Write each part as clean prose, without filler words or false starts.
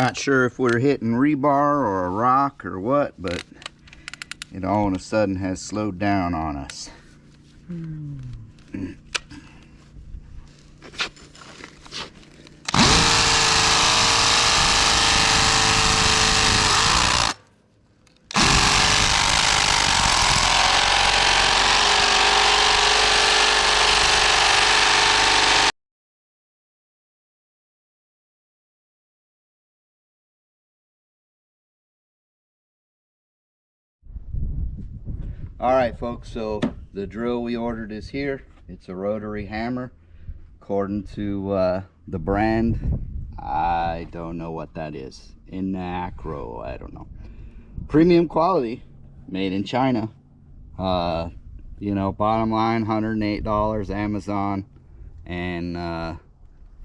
Not sure if we're hitting rebar or a rock or what, but it all of a sudden has slowed down on us. Alright folks, so the drill we ordered is here. It's a rotary hammer. According to the brand, I don't know what that is. Eneacro, I don't know. Premium quality, made in China. You know, bottom line, $108 Amazon, and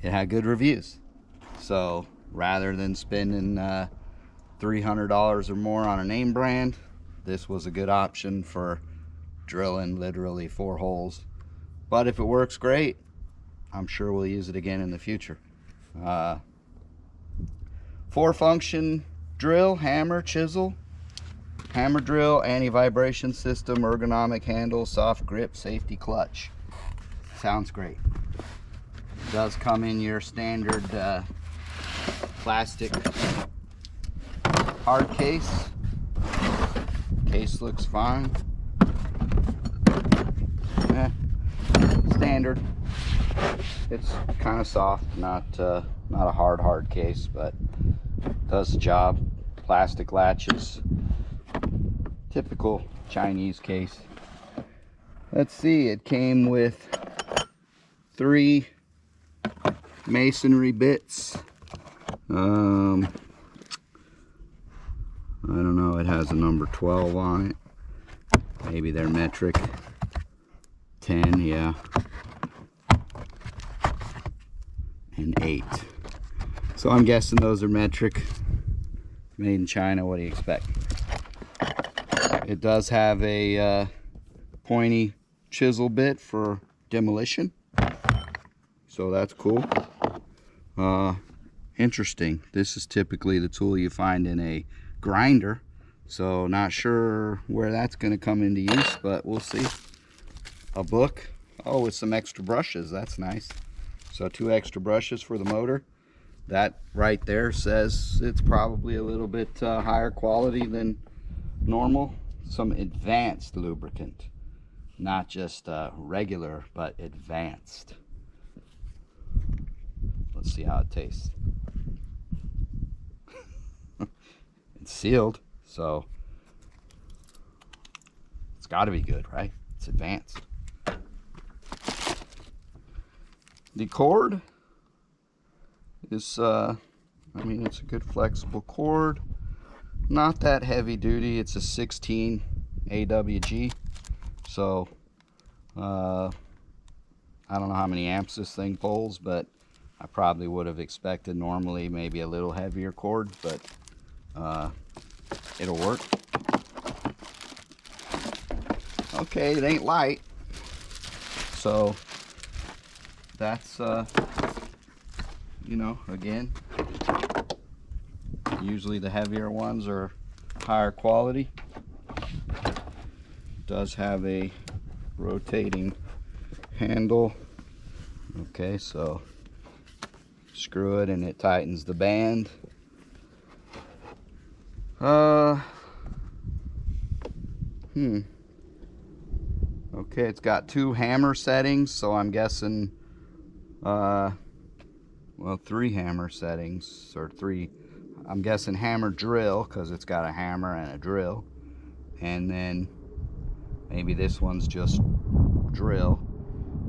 it had good reviews. So rather than spending $300 or more on a name brand, this was a good option for drilling literally 4 holes. But if it works great, I'm sure we'll use it again in the future. 4-function drill, hammer, chisel, hammer drill, anti-vibration system, ergonomic handle, soft grip, safety clutch. Sounds great. It does come in your standard plastic hard case. Case looks fine. Standard. It's kind of soft, not a hard case, but does the job. Plastic latches, typical Chinese case. Let's see, it came with 3 masonry bits. I don't know, it has a number 12 on it. Maybe they're metric. 10, yeah. And 8. So I'm guessing those are metric. Made in China, what do you expect? It does have a pointy chisel bit for demolition. So that's cool. Interesting. This is typically the tool you find in a grinder, so not sure where that's going to come into use, but we'll see. A book, oh, with some extra brushes, that's nice. So 2 extra brushes for the motor. That right there says it's probably a little bit higher quality than normal. Some advanced lubricant, not just regular, but advanced. Let's see how it tastes. It's sealed, so it's got to be good, right? It's advanced. The cord is, I mean, it's a good flexible cord. Not that heavy duty. It's a 16 AWG, so I don't know how many amps this thing pulls, but I probably would have expected normally maybe a little heavier cord, but it'll work. Okay, it ain't light, so that's you know, again, usually the heavier ones are higher quality. It does have a rotating handle. Okay, so screw it and it tightens the band. Okay, it's got 2 hammer settings, so I'm guessing well, 3 hammer settings, or 3, I'm guessing hammer drill, because it's got a hammer and a drill, and then maybe this one's just drill,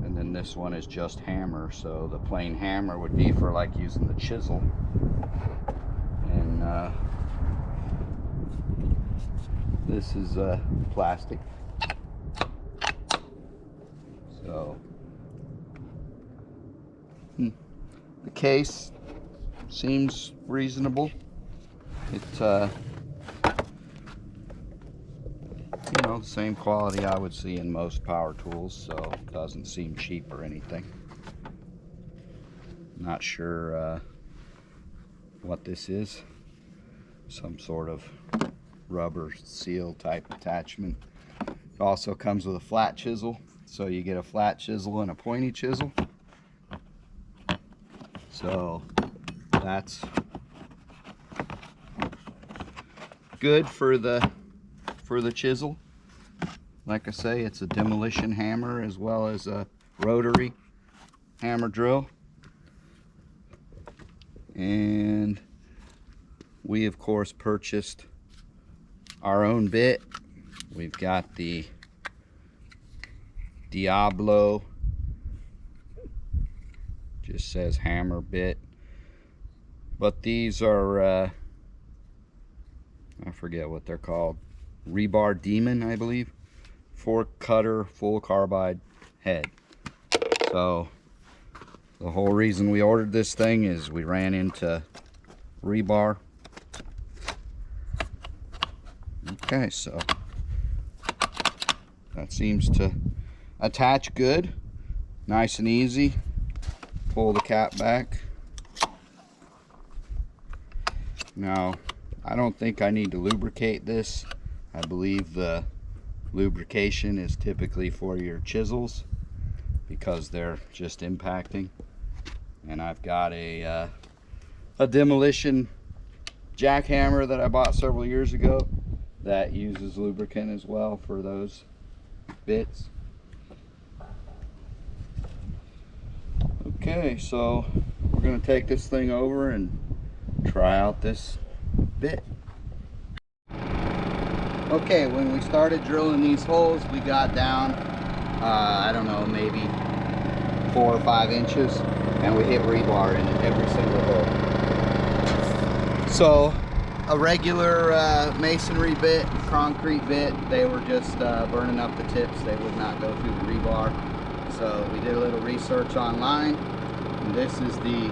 and then this one is just hammer. So the plain hammer would be for like using the chisel, and this is plastic. So the case seems reasonable. It you know, the same quality I would see in most power tools, so it doesn't seem cheap or anything. Not sure what this is. Some sort of rubber seal type attachment. It also comes with a flat chisel, so you get a flat chisel and a pointy chisel. So that's good for the chisel. Like I say, it's a demolition hammer as well as a rotary hammer drill. And we of course purchased our own bit. We've got the Diablo, just says hammer bit, but these are I forget what they're called, Rebar Demon, I believe. 4-cutter full carbide head. So the whole reason we ordered this thing is we ran into rebar. Okay, so that seems to attach good, nice and easy. Pull the cap back. Now, I don't think I need to lubricate this. I believe the lubrication is typically for your chisels because they're just impacting. And I've got a demolition jackhammer that I bought several years ago that uses lubricant as well for those bits. Okay, so we're going to take this thing over and try out this bit. Okay, when we started drilling these holes, we got down, I don't know, maybe 4 or 5 inches, and we hit rebar in every single hole. So a regular masonry bit, concrete bit, they were just burning up the tips. They would not go through the rebar. So we did a little research online, and this is the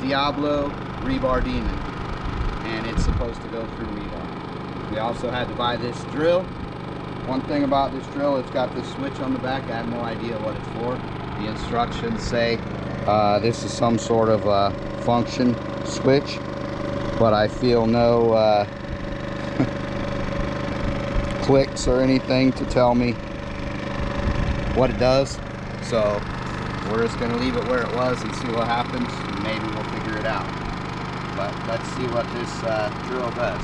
Diablo Rebar Demon, and it's supposed to go through rebar. We also had to buy this drill. One thing about this drill, it's got this switch on the back. I have no idea what it's for. The instructions say this is some sort of function switch, but I feel no clicks or anything to tell me what it does. So we're just going to leave it where it was and see what happens, and maybe we'll figure it out. But let's see what this drill does.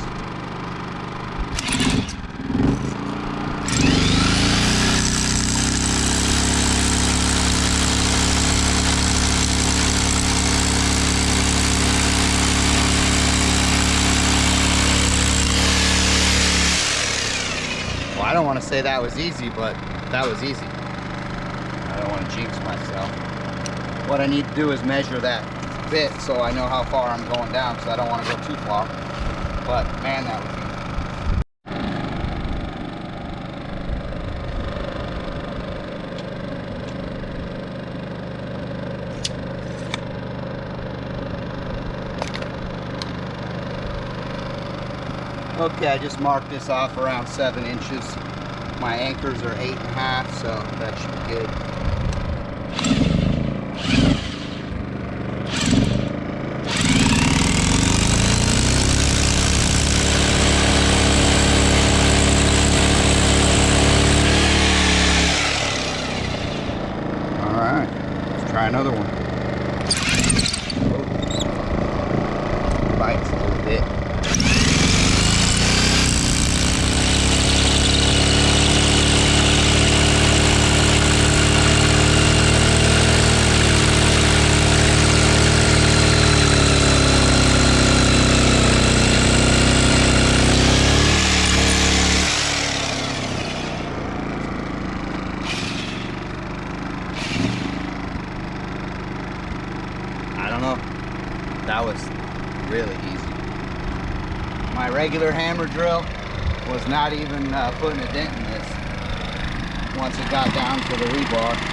Well, I don't want to say that was easy, but that was easy. I don't want to jinx myself. What I need to do is measure that bit so I know how far I'm going down, because I don't want to go too far. But man, that was easy. Okay, I just marked this off around 7 inches. My anchors are 8.5, so that should be good. All right, let's try another one. Bites a little bit. I don't know. That was really easy. My regular hammer drill was not even putting a dent in this once it got down to the rebar.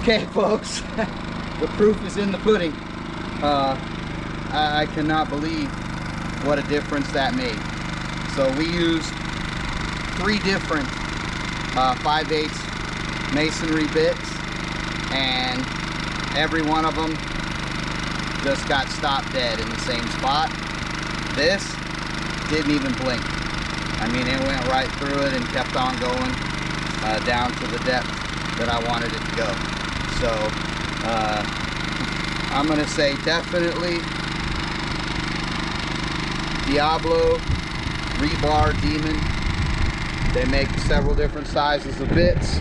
Okay, folks, the proof is in the pudding. I cannot believe what a difference that made. So we used 3 different 5/8 masonry bits, and every one of them just got stopped dead in the same spot. This didn't even blink. I mean, it went right through it and kept on going down to the depth that I wanted it to go. So I'm gonna say definitely Diablo Rebar Demon. They make several different sizes of bits.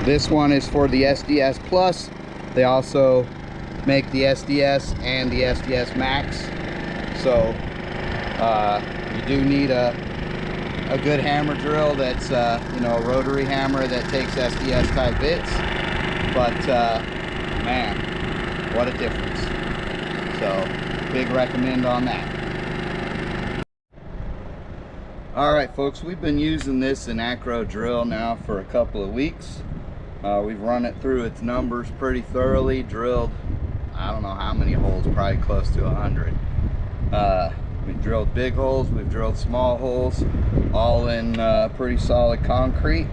This one is for the SDS-Plus. They also make the SDS and the SDS Max. So you do need a good hammer drill that's you know, a rotary hammer that takes SDS type bits. But man, what a difference. So big recommend on that. Alright folks, we've been using this Eneacro drill now for a couple of weeks. We've run it through its numbers pretty thoroughly, drilled I don't know how many holes, probably close to 100. We've drilled big holes, we've drilled small holes, all in pretty solid concrete,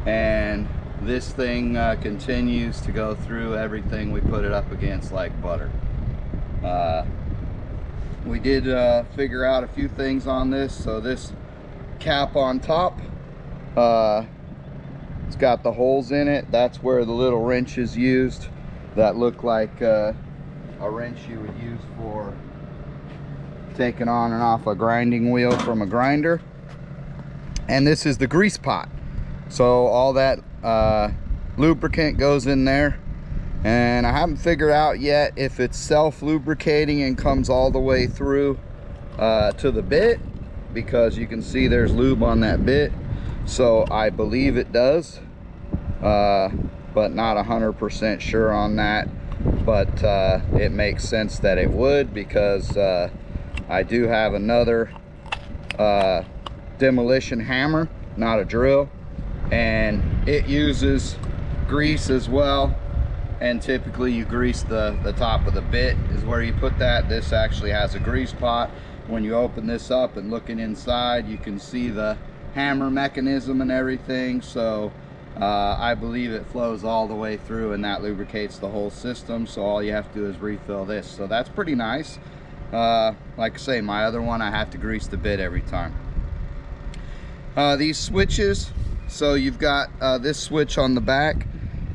and this thing continues to go through everything we put it up against like butter. We did figure out a few things on this. So this cap on top, it's got the holes in it. That's where the little wrench is used that look like a wrench you would use for taking on and off a grinding wheel from a grinder. And this is the grease pot. So all that lubricant goes in there, and I haven't figured out yet if it's self-lubricating and comes all the way through to the bit, because you can see there's lube on that bit. So I believe it does, but not 100% sure on that. But it makes sense that it would, because I do have another demolition hammer, not a drill, and it uses grease as well. And typically you grease the top of the bit is where you put that. This actually has a grease pot. When you open this up and looking inside, you can see the hammer mechanism and everything. So I believe it flows all the way through, and that lubricates the whole system. So all you have to do is refill this. So that's pretty nice. Like I say, my other one, I have to grease the bit every time. These switches, so you've got this switch on the back.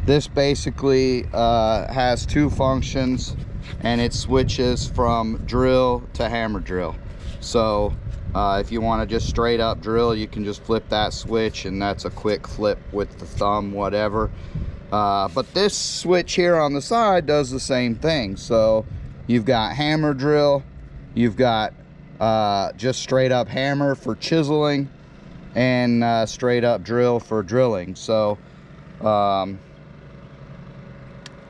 This basically has 2 functions, and it switches from drill to hammer drill. So if you want to just straight up drill, you can just flip that switch, and that's a quick flip with the thumb, whatever. But this switch here on the side does the same thing. So you've got hammer drill, you've got just straight up hammer for chiseling, and straight up drill for drilling. So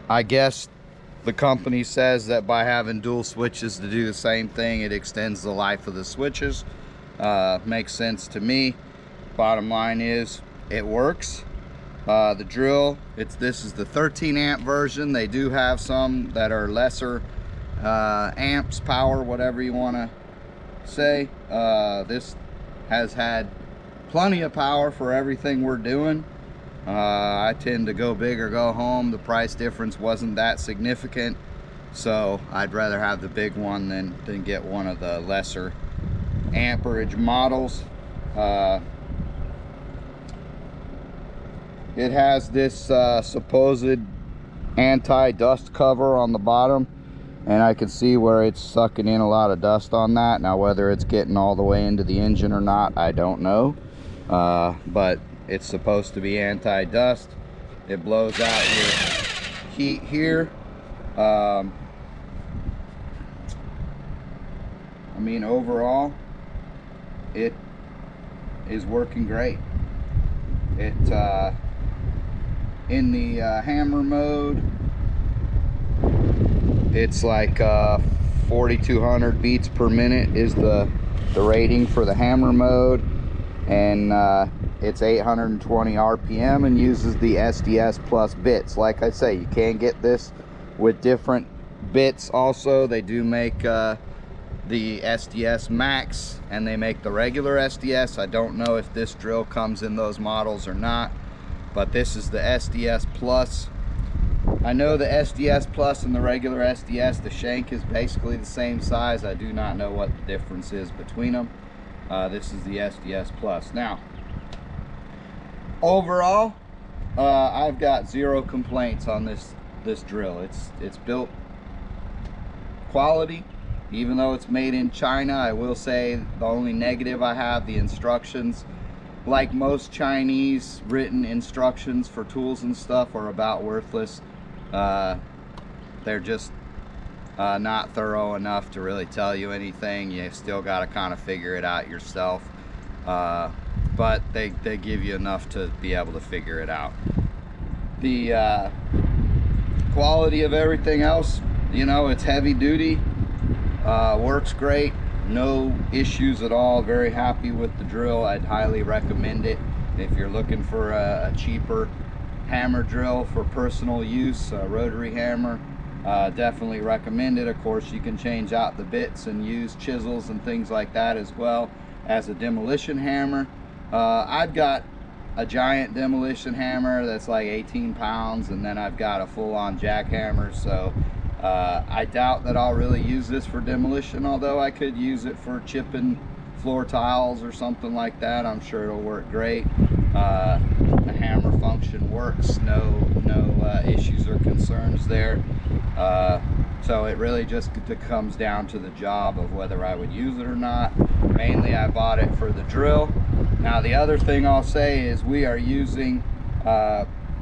I guess the company says that by having dual switches to do the same thing, it extends the life of the switches. Makes sense to me. Bottom line is, it works. The drill, this is the 13 amp version. They do have some that are lesser amps, power, whatever you want to say. This has had plenty of power for everything we're doing. I tend to go big or go home. The price difference wasn't that significant, so I'd rather have the big one than get one of the lesser amperage models. It has this supposed anti-dust cover on the bottom, and I can see where it's sucking in a lot of dust on that. Now whether it's getting all the way into the engine or not, I don't know, but it's supposed to be anti-dust. It blows out your heat here. I mean, overall, it is working great. It in the hammer mode, it's like 4,200 beats per minute is the rating for the hammer mode, and It's 820 RPM and uses the SDS-Plus bits. Like I say, you can get this with different bits also. They do make the SDS Max and they make the regular SDS. I don't know if this drill comes in those models or not, but this is the SDS-Plus. I know the SDS-Plus and the regular SDS, the shank is basically the same size. I do not know what the difference is between them. This is the SDS-Plus. Now, overall, I've got zero complaints on this drill. It's built quality, even though it's made in China. I will say the only negative I have, the instructions. Like most Chinese written instructions for tools and stuff are about worthless. They're just not thorough enough to really tell you anything. You still got to kind of figure it out yourself. But they give you enough to be able to figure it out. The quality of everything else, you know, it's heavy duty, works great, no issues at all. Very happy with the drill. I'd highly recommend it if you're looking for a cheaper hammer drill for personal use, a rotary hammer. Definitely recommend it. Of course, you can change out the bits and use chisels and things like that as well as a demolition hammer. I've got a giant demolition hammer that's like 18 pounds, and then I've got a full-on jackhammer, so I doubt that I'll really use this for demolition, although I could use it for chipping floor tiles or something like that. I'm sure it'll work great. The hammer function works, no issues or concerns there. So it really just comes down to the job of whether I would use it or not. Mainly I bought it for the drill. Now the other thing I'll say is we are using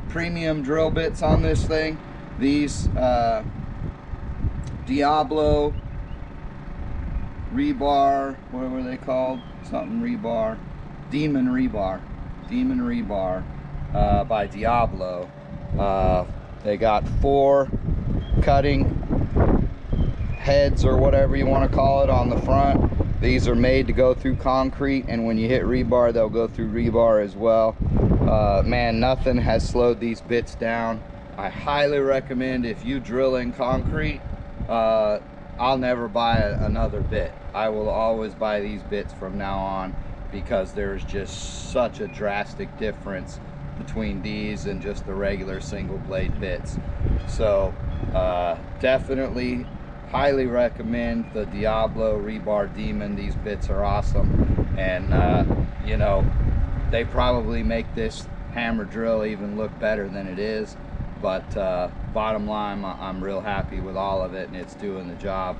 premium drill bits on this thing. These Diablo Rebar, what were they called? Something Rebar. Demon Rebar by Diablo. They got 4 cutting heads or whatever you want to call it on the front. These are made to go through concrete, and when you hit rebar, they'll go through rebar as well. Man, nothing has slowed these bits down. I highly recommend, if you drill in concrete, I'll never buy another bit. I will always buy these bits from now on, because there's just such a drastic difference between these and just the regular single blade bits. So definitely highly recommend the Diablo Rebar Demon. These bits are awesome, and you know, they probably make this hammer drill even look better than it is, but bottom line, I'm real happy with all of it, and it's doing the job.